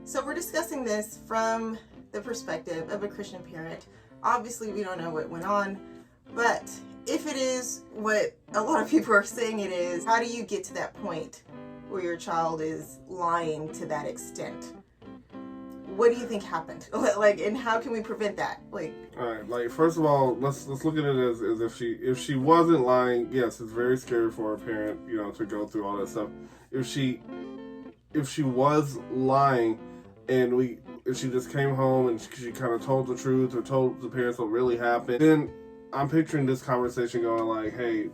So we're discussing this from the perspective of a Christian parent. Obviously, we don't know what went on, but if it is what a lot of people are saying it is, how do you get to that point where your child is lying to that extent? What do you think happened? Like, and how can we prevent that? Like, all right, like first of all, let's look at it as if she wasn't lying. Yes, it's very scary for a parent, to go through all that stuff. If she was lying, and if she just came home and she kind of told the truth or told the parents what really happened, then I'm picturing this conversation going like, hey,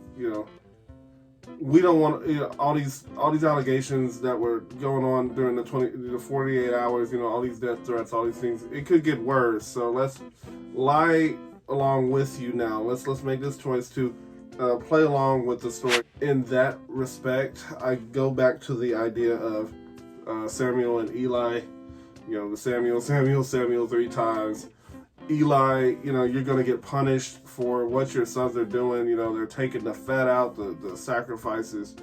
we don't want all these allegations that were going on during the 48 hours, all these death threats, all these things. It could get worse. So let's lie along with you now. Let's make this choice to play along with the story. In that respect, I go back to the idea of Samuel and Eli. The Samuel 3 times. Eli, you're going to get punished for what your sons are doing. They're taking the fat out, the sacrifices,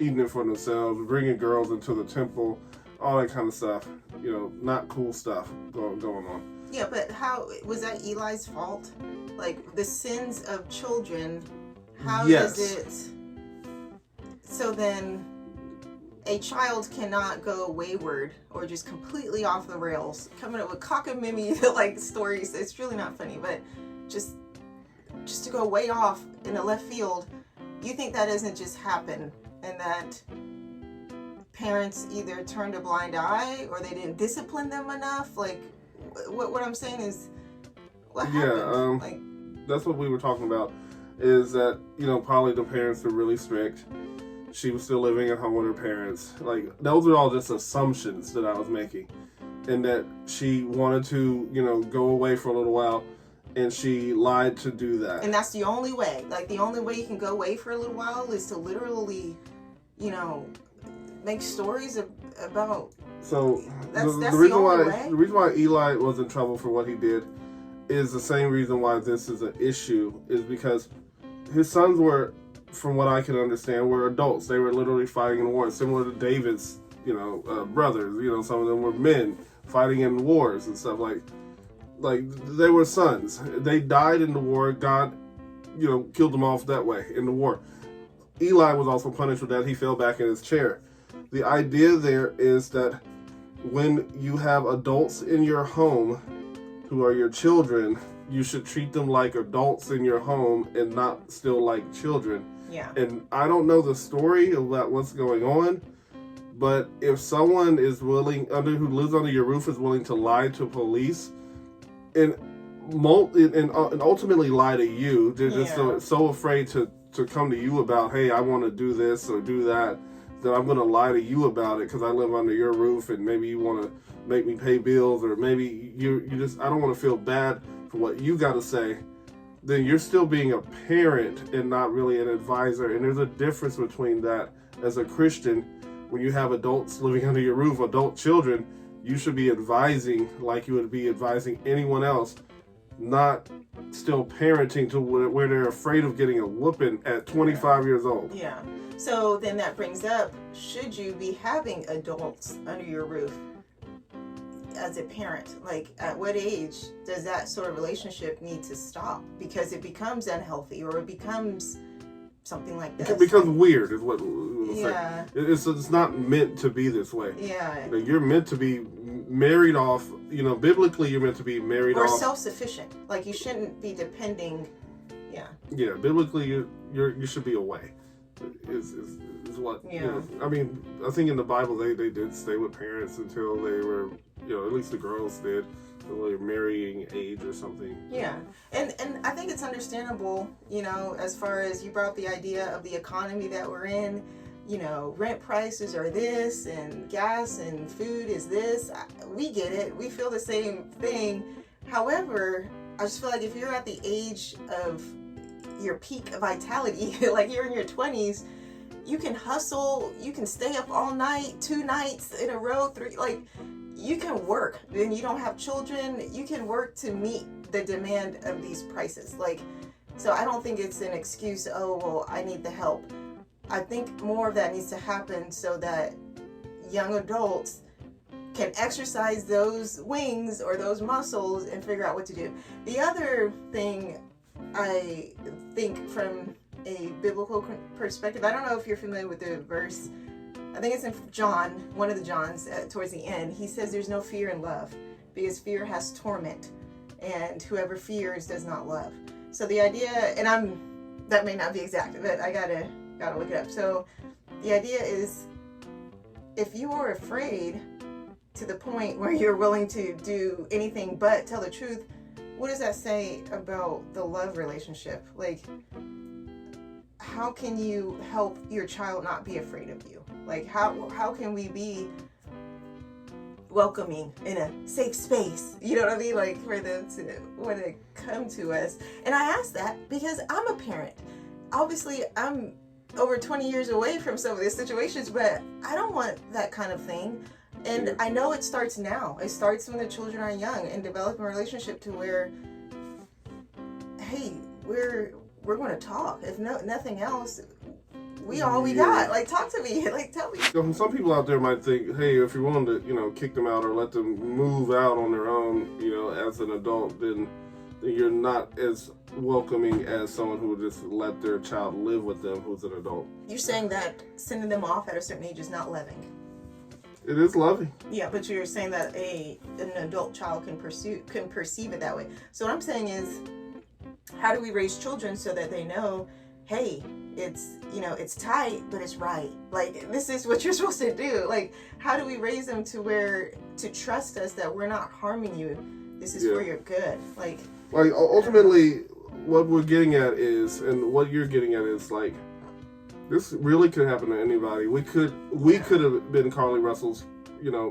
eating it for themselves, bringing girls into the temple, all that kind of stuff. Not cool stuff going on. Yeah, but how was that Eli's fault? Like, the sins of children, how does it... So then a child cannot go wayward or just completely off the rails, coming up with cockamamie like stories. It's really not funny, but just to go way off in a left field. You think that doesn't just happen, and that parents either turned a blind eye or they didn't discipline them enough? Like, what I'm saying is, what happened? Like, that's what we were talking about, is that probably the parents were really strict. She was still living at home with her parents. Like, those are all just assumptions that I was making. And that she wanted to, go away for a little while, and she lied to do that. And that's the only way. Like, the only way you can go away for a little while is to literally, make stories about... So, that's the reason why Eli was in trouble for what he did is the same reason why this is an issue, is because his sons were... from what I can understand, were adults. They were literally fighting in war, similar to David's, brothers. Some of them were men fighting in wars and stuff. Like they were sons. They died in the war. God, killed them off that way in the war. Eli was also punished with that. He fell back in his chair. The idea there is that when you have adults in your home who are your children, you should treat them like adults in your home and not still like children. Yeah. And I don't know the story about what's going on, but if someone is who lives under your roof is willing to lie to police and ultimately lie to you, they're just so afraid to come to you about, hey, I want to do this or do that I'm going to lie to you about it because I live under your roof, and maybe you want to make me pay bills, or maybe you just, I don't want to feel bad for what you got to say. Then you're still being a parent and not really an advisor. And there's a difference between that. As a Christian, when you have adults living under your roof, adult children, you should be advising like you would be advising anyone else, not still parenting to where they're afraid of getting a whooping at 25 years old. Yeah. So then that brings up, should you be having adults under your roof as a parent? Like, at what age does that sort of relationship need to stop? Because it becomes unhealthy, or it becomes something like this. It becomes weird, is what we'll say. It's not meant to be this way. Yeah. You're meant to be married off, biblically you're meant to be married or off. Or self-sufficient. Like, you shouldn't be depending, Yeah, biblically you should be away. Is what, I mean, I think in the Bible they did stay with parents until they were, at least the girls did, until they were marrying age or something. Yeah, and I think it's understandable, as far as you brought up the idea of the economy that we're in, rent prices are this, and gas and food is this. We get it. We feel the same thing. However, I just feel like if you're at the age of your peak vitality, like you're in your 20s, you can hustle, you can stay up all night, 2 nights in a row, 3, like, you can work. Then you don't have children, you can work to meet the demand of these prices. Like, so I don't think it's an excuse, oh, well, I need the help. I think more of that needs to happen so that young adults can exercise those wings or those muscles and figure out what to do. The other thing I think from a biblical perspective, I don't know if you're familiar with the verse, I think it's in John, one of the Johns, towards the end. He says there's no fear in love because fear has torment, and whoever fears does not love. So the idea, and that may not be exact, but I gotta look it up. So the idea is, if you are afraid to the point where you're willing to do anything but tell the truth, what does that say about the love relationship? Like, how can you help your child not be afraid of you? Like, how can we be welcoming in a safe space? You know what I mean? Like, for them to want to come to us. And I ask that because I'm a parent. Obviously, I'm over 20 years away from some of these situations, but I don't want that kind of thing. And I know it starts now. It starts when the children are young and developing a relationship to where, hey, we're going to talk. If nothing else, we all we got. Like, talk to me. Like, tell me. Some people out there might think, hey, if you want to, kick them out or let them move out on their own, as an adult, then you're not as welcoming as someone who would just let their child live with them who's an adult. You're saying that sending them off at a certain age is not loving. It is loving. Yeah, but you're saying that an adult child can perceive it that way. So what I'm saying is, how do we raise children so that they know, hey, it's tight, but it's right. Like, this is what you're supposed to do. Like, how do we raise them to trust us that we're not harming you? This is for your good. Like ultimately, what we're getting at is, and what you're getting at is, like, this really could happen to anybody. We could have been Carlee Russell's,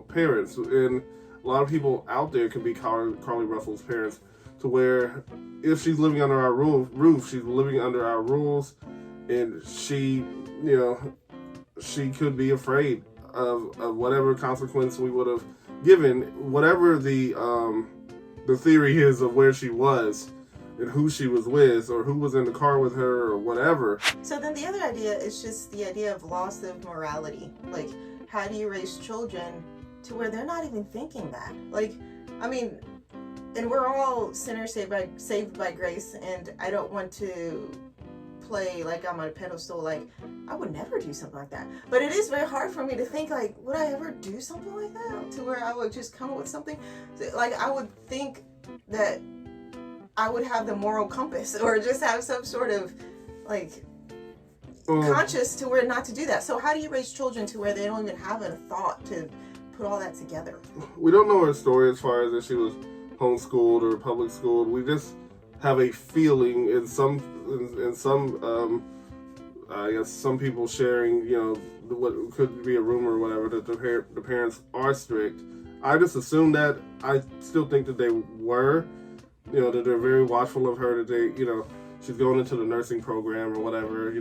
parents, and a lot of people out there can be Carlee Russell's parents, to where if she's living under our roof, she's living under our rules, and she could be afraid of whatever consequence we would have given, whatever the theory is of where she was and who she was with, or who was in the car with her, or whatever. So then the other idea is just the idea of loss of morality. Like, how do you raise children to where they're not even thinking that? Like, I mean, and we're all sinners saved by grace, and I don't want to play like I'm on a pedestal, like, I would never do something like that. But it is very hard for me to think, like, would I ever do something like that? To where I would just come up with something? Like, I would think that I would have the moral compass, or just have some sort of, like, conscious to where not to do that. So how do you raise children to where they don't even have a thought to put all that together? We don't know her story as far as if she was homeschooled or public schooled. We just have a feeling in some I guess some people sharing, what could be a rumor or whatever, that the parents are strict. I just assumed that. I still think that they were, that they're very watchful of her, that they, she's going into the nursing program or whatever,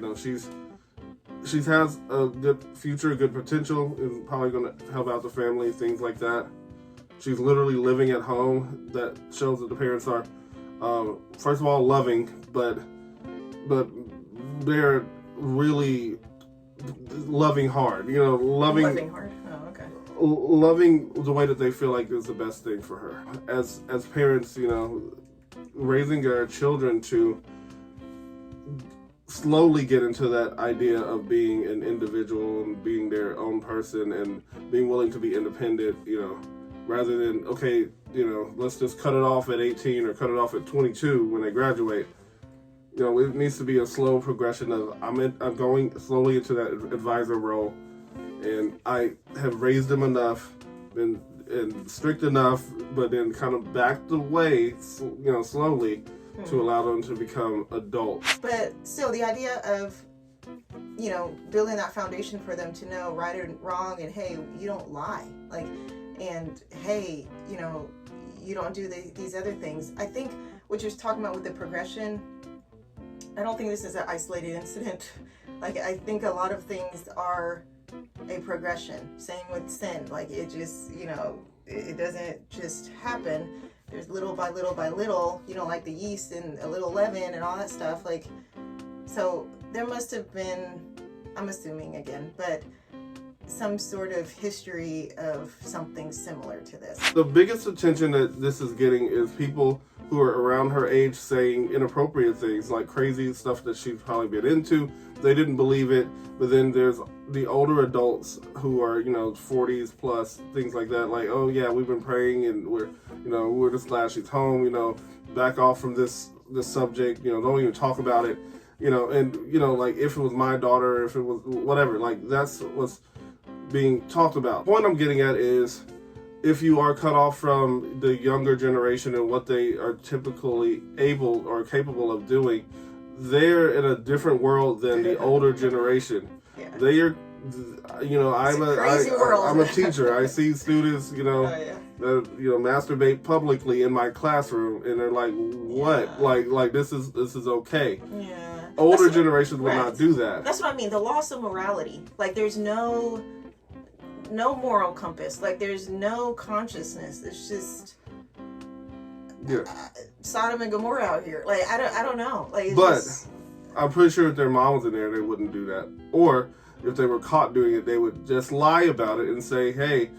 she has a good future, good potential, is probably going to help out the family, things like that. She's literally living at home. That shows that the parents are, first of all, loving, but they're really loving hard. Loving hard. Oh, okay. Loving the way that they feel like is the best thing for her. As parents, raising our children to slowly get into that idea of being an individual and being their own person and being willing to be independent, rather than, okay, let's just cut it off at 18 or cut it off at 22 when they graduate. It needs to be a slow progression of, I'm going slowly into that advisor role, and I have raised them enough and strict enough, but then kind of backed away, slowly, to allow them to become adults. But still, the idea of, building that foundation for them to know right or wrong, and hey, you don't lie, like, and hey, you don't do these other things. I think what you're talking about with the progression, I don't think this is an isolated incident. Like, I think a lot of things are a progression. Same with sin. Like, it just, it doesn't just happen. There's little by little by little, like the yeast and a little leaven and all that stuff. Like, so there must have been, I'm assuming again, but some sort of history of something similar to this. The biggest attention that this is getting is people who are around her age saying inappropriate things, like crazy stuff that she's probably been into. They didn't believe it, but then there's the older adults who are, 40s plus, things like that, like, oh yeah, we've been praying and we're just glad she's home, back off from this subject, don't even talk about it, like if it was my daughter, if it was whatever, like that's what's being talked about. The point I'm getting at is, if you are cut off from the younger generation and what they are typically able or capable of doing, they're in a different world than the older generation. Yeah. They are, I'm a teacher. I see students, that, masturbate publicly in my classroom, and they're like, what? Yeah. Like this is okay. Yeah. Older generations will not do that. That's what I mean. The loss of morality. Like there's no moral compass. Like there's no consciousness. It's just Sodom and Gomorrah out here. Like I don't know. Like, I'm pretty sure if their mom was in there, they wouldn't do that. Or if they were caught doing it, they would just lie about it and say, hey,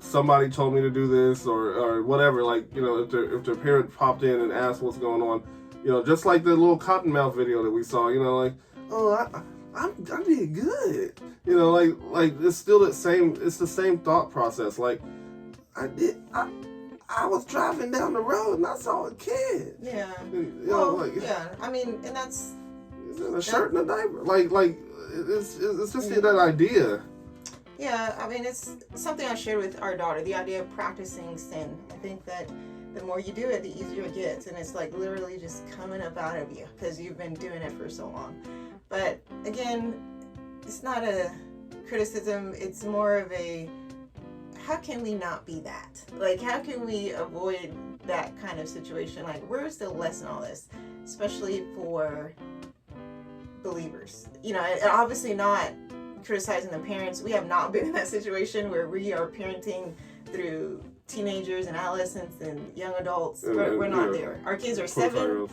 somebody told me to do this or whatever. Like, if their parent popped in and asked what's going on, just like the little Cottonmouth video that we saw, like, oh, I did good. Like it's still the same thought process. Like, I was driving down the road and I saw a kid. Yeah. And, yeah. I mean, and that's he's in a shirt and a diaper. Like it's just that idea. Yeah, I mean, it's something I shared with our daughter, the idea of practicing sin. I think that the more you do it, the easier it gets. And it's like literally just coming up out of you because you've been doing it for so long. But again, it's not a criticism. It's more of a, how can we not be that? Like, how can we avoid that kind of situation? Like, where's the lesson in all this? Especially for believers. And obviously not criticizing the parents. We have not been in that situation where we are parenting through teenagers and adolescents and young adults. We're not there. Our kids are 7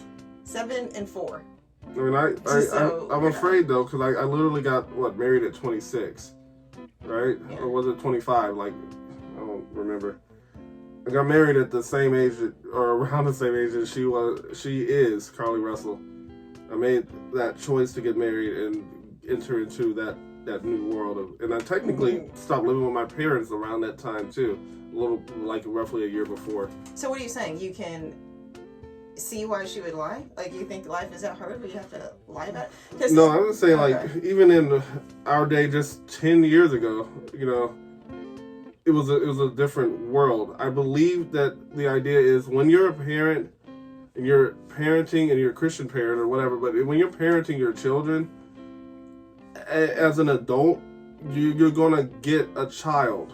and 4. I mean, I'm afraid though, because I literally got married at 26, right? Yeah. Or was it 25? Like, I don't remember. I got married at the same age, or around the same age as she is, Carlee Russell. I made that choice to get married and enter into that new world and I technically stopped living with my parents around that time too, roughly a year before. So what are you saying? You can see why she would lie? Like, you think life is that hard where you have to lie about it? No, I'm just saying, like, even in our day, just 10 years ago, it was a different world. I believe that the idea is when you're a parent and you're parenting and you're a Christian parent or whatever, but when you're parenting your children as an adult, you're gonna get a child.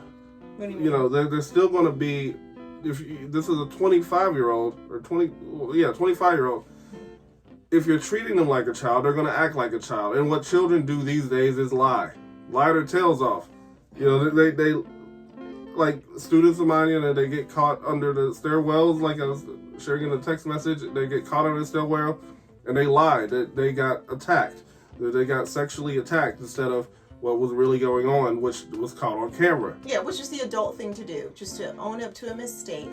What do you mean? There's still gonna be, this is a 25-year-old or 25-year-old. If you're treating them like a child, they're gonna act like a child. And what children do these days is lie their tails off. They like students of mine, they get caught under the stairwells, like I was sharing in the text message. They get caught under the stairwell and they lie that they got attacked. They got sexually attacked instead of what was really going on, which was caught on camera. Yeah, which is the adult thing to do, just to own up to a mistake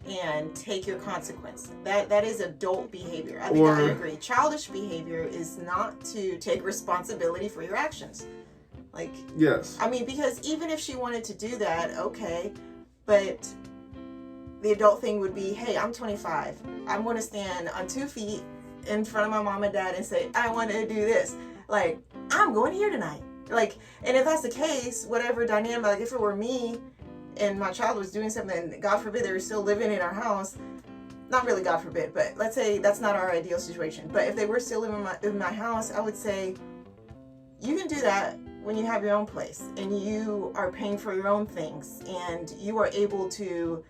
and take your consequence. That is adult behavior. I agree. Childish behavior is not to take responsibility for your actions. Like, yes. I mean, because even if she wanted to do that, okay, but the adult thing would be, hey, I'm 25. I'm going to stand on 2 feet in front of my mom and dad and say, I want to do this. Like, I'm going here tonight. Like, and if that's the case, whatever dynamic, like if it were me and my child was doing something, God forbid they were still living in our house, not really God forbid, but let's say that's not our ideal situation. But if they were still living in my house, I would say, you can do that when you have your own place and you are paying for your own things and you are able to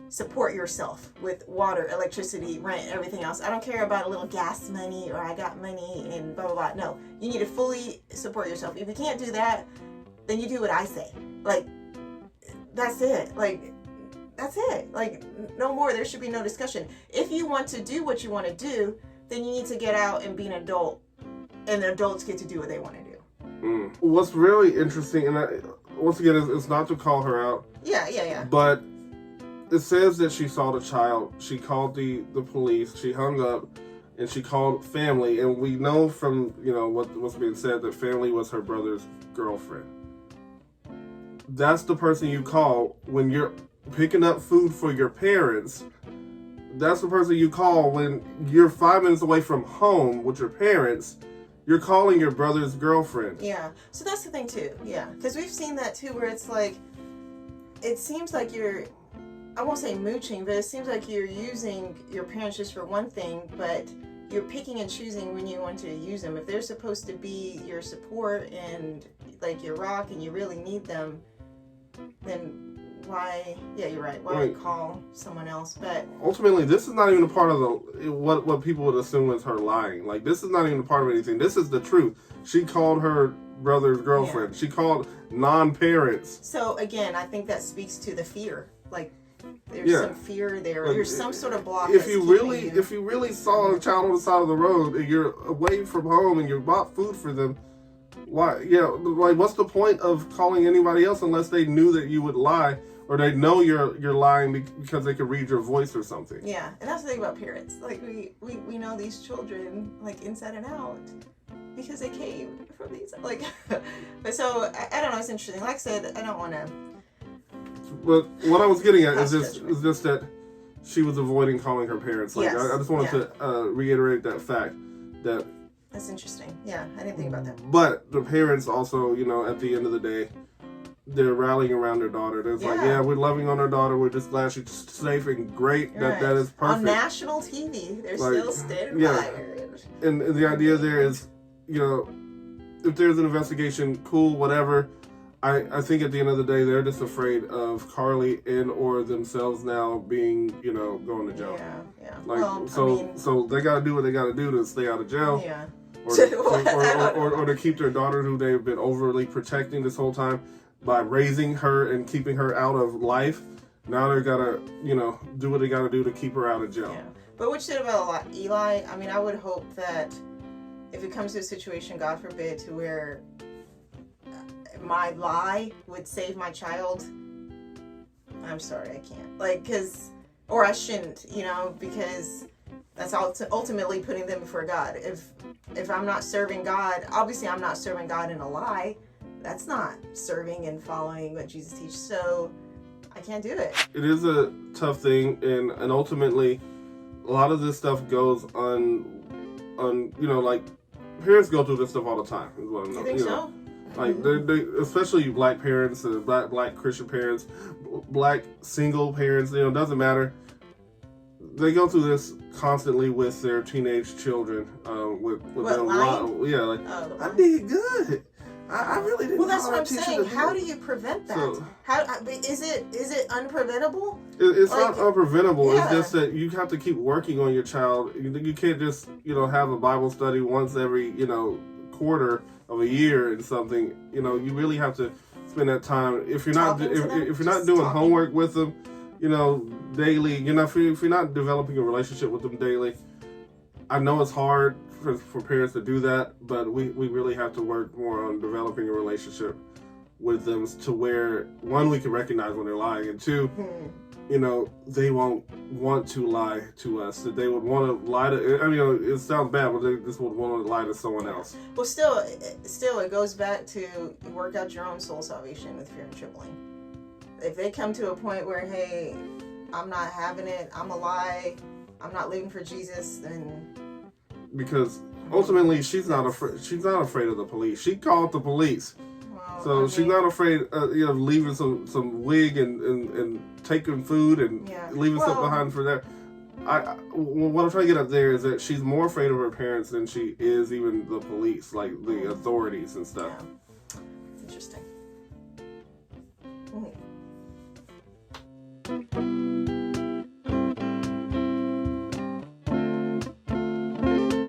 support yourself with water, electricity, rent, everything else. I don't care about a little gas money or I got money and blah, blah, blah. No, you need to fully support yourself. If you can't do that, then you do what I say. Like, that's it. Like, that's it. Like, no more. There should be no discussion. If you want to do what you want to do, then you need to get out and be an adult, and the adults get to do what they want to do. What's really interesting, and once again, it's not to call her out. Yeah. But it says that she saw the child. She called the police. She hung up, and she called family. And we know from what's being said that family was her brother's girlfriend. That's the person you call when you're picking up food for your parents. That's the person you call when you're 5 minutes away from home with your parents. You're calling your brother's girlfriend. Yeah. So that's the thing too. Yeah. Because we've seen that too, where it's like, it seems like I won't say mooching, but it seems like you're using your parents just for one thing, but you're picking and choosing when you want to use them. If they're supposed to be your support and like your rock and you really need them, then why? Yeah, you're right. Why call someone else? But ultimately, this is not even a part of what people would assume is her lying. Like, this is not even a part of anything. This is the truth. She called her brother's girlfriend. Yeah. She called non-parents. So again, I think that speaks to the fear. Like, there's some fear there. There's some sort of block. If you really saw a child on the side of the road and you're away from home and you bought food for them, why? Yeah, like, what's the point of calling anybody else unless they knew that you would lie? Or they know you're lying because they can read your voice or something. Yeah, and that's the thing about parents. Like, we know these children, like, inside and out because they came from these, like, but so, I don't know, it's interesting. Like I said, I don't want to. But what I was getting at is just that she was avoiding calling her parents. Like, yes. I just wanted to reiterate that fact. That's interesting. Yeah, I didn't think about that. But the parents also, at the end of the day, they're rallying around their daughter. They're like, we're loving on our daughter. We're just glad she's safe and great. Right. That is perfect. On national TV, they're still standing by her. And the idea there is, if there's an investigation, cool, whatever. I think at the end of the day, they're just afraid of Carlee and or themselves now being, going to jail. Yeah. Like, so they got to do what they got to do to stay out of jail. Yeah. Or to keep their daughter, who they've been overly protecting this whole time, by raising her and keeping her out of life. Now they gotta, do what they gotta do to keep her out of jail. Yeah. But what you said about Eli, I mean, I would hope that if it comes to a situation, God forbid, to where my lie would save my child, I'm sorry, I can't. Like, or I shouldn't, because that's ultimately putting them before God. If I'm not serving God, obviously I'm not serving God in a lie. That's not serving and following what Jesus teaches. So I can't do it. It is a tough thing, and ultimately, a lot of this stuff goes like, parents go through this stuff all the time. Is what I'm You think so? Like, they especially black parents, black Christian parents, black single parents. Doesn't matter. They go through this constantly with their teenage children. With them lying? Yeah, like, I did good. I really didn't. Well, that's what I'm saying. How do you prevent that? So, is it unpreventable? It's not unpreventable. Yeah. It's just that you have to keep working on your child. You can't just have a Bible study once every quarter of a year and something. You really have to spend that time. If you're not doing homework with them, daily. If you're not developing a relationship with them daily, I know it's hard for parents to do that, but we really have to work more on developing a relationship with them to where, one, we can recognize when they're lying, and two, they won't want to lie to us. That they would want to lie to. It sounds bad, but they just would want to lie to someone else. Well, still, it goes back to work out your own soul salvation with fear and trembling. If they come to a point where, hey, I'm not having it, I'm a lie, I'm not living for Jesus, then. Because ultimately, she's not afraid. She's not afraid of the police. She called the police, so she's not afraid of leaving some wig and taking food and leaving stuff behind for that. What I'm trying to get at there is that she's more afraid of her parents than she is even the police, like the authorities and stuff. Yeah. It's interesting.